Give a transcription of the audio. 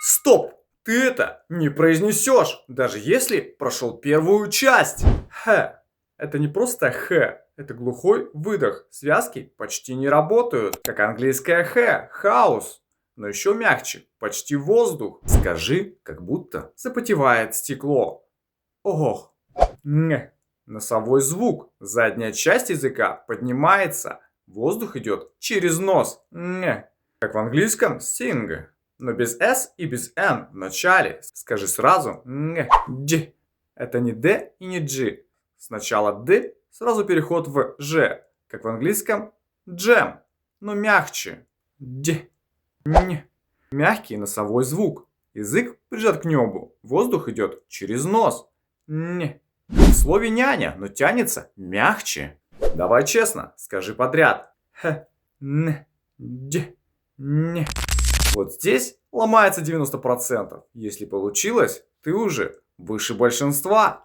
Стоп! Ты это не произнесешь, даже если прошел первую часть. Х. Это не просто х, это глухой выдох. Связки почти не работают, как английское х, хаус. Но еще мягче, почти воздух. Скажи, как будто запотевает стекло. Ох. Н. Носовой звук. Задняя часть языка поднимается. Воздух идет через нос. Н. Как в английском sing. Но без S и без N в начале. Скажи сразу н, дж. Это не D и не G. Сначала D, сразу переход в Ж. Как в английском джем, но мягче. Д, н. Мягкий носовой звук. Язык прижат к небу. Воздух идет через нос. Н. В слове няня, но тянется мягче. Давай честно, скажи подряд. Х, н, д, н. Вот здесь ломается 90%. Если получилось, ты уже выше большинства.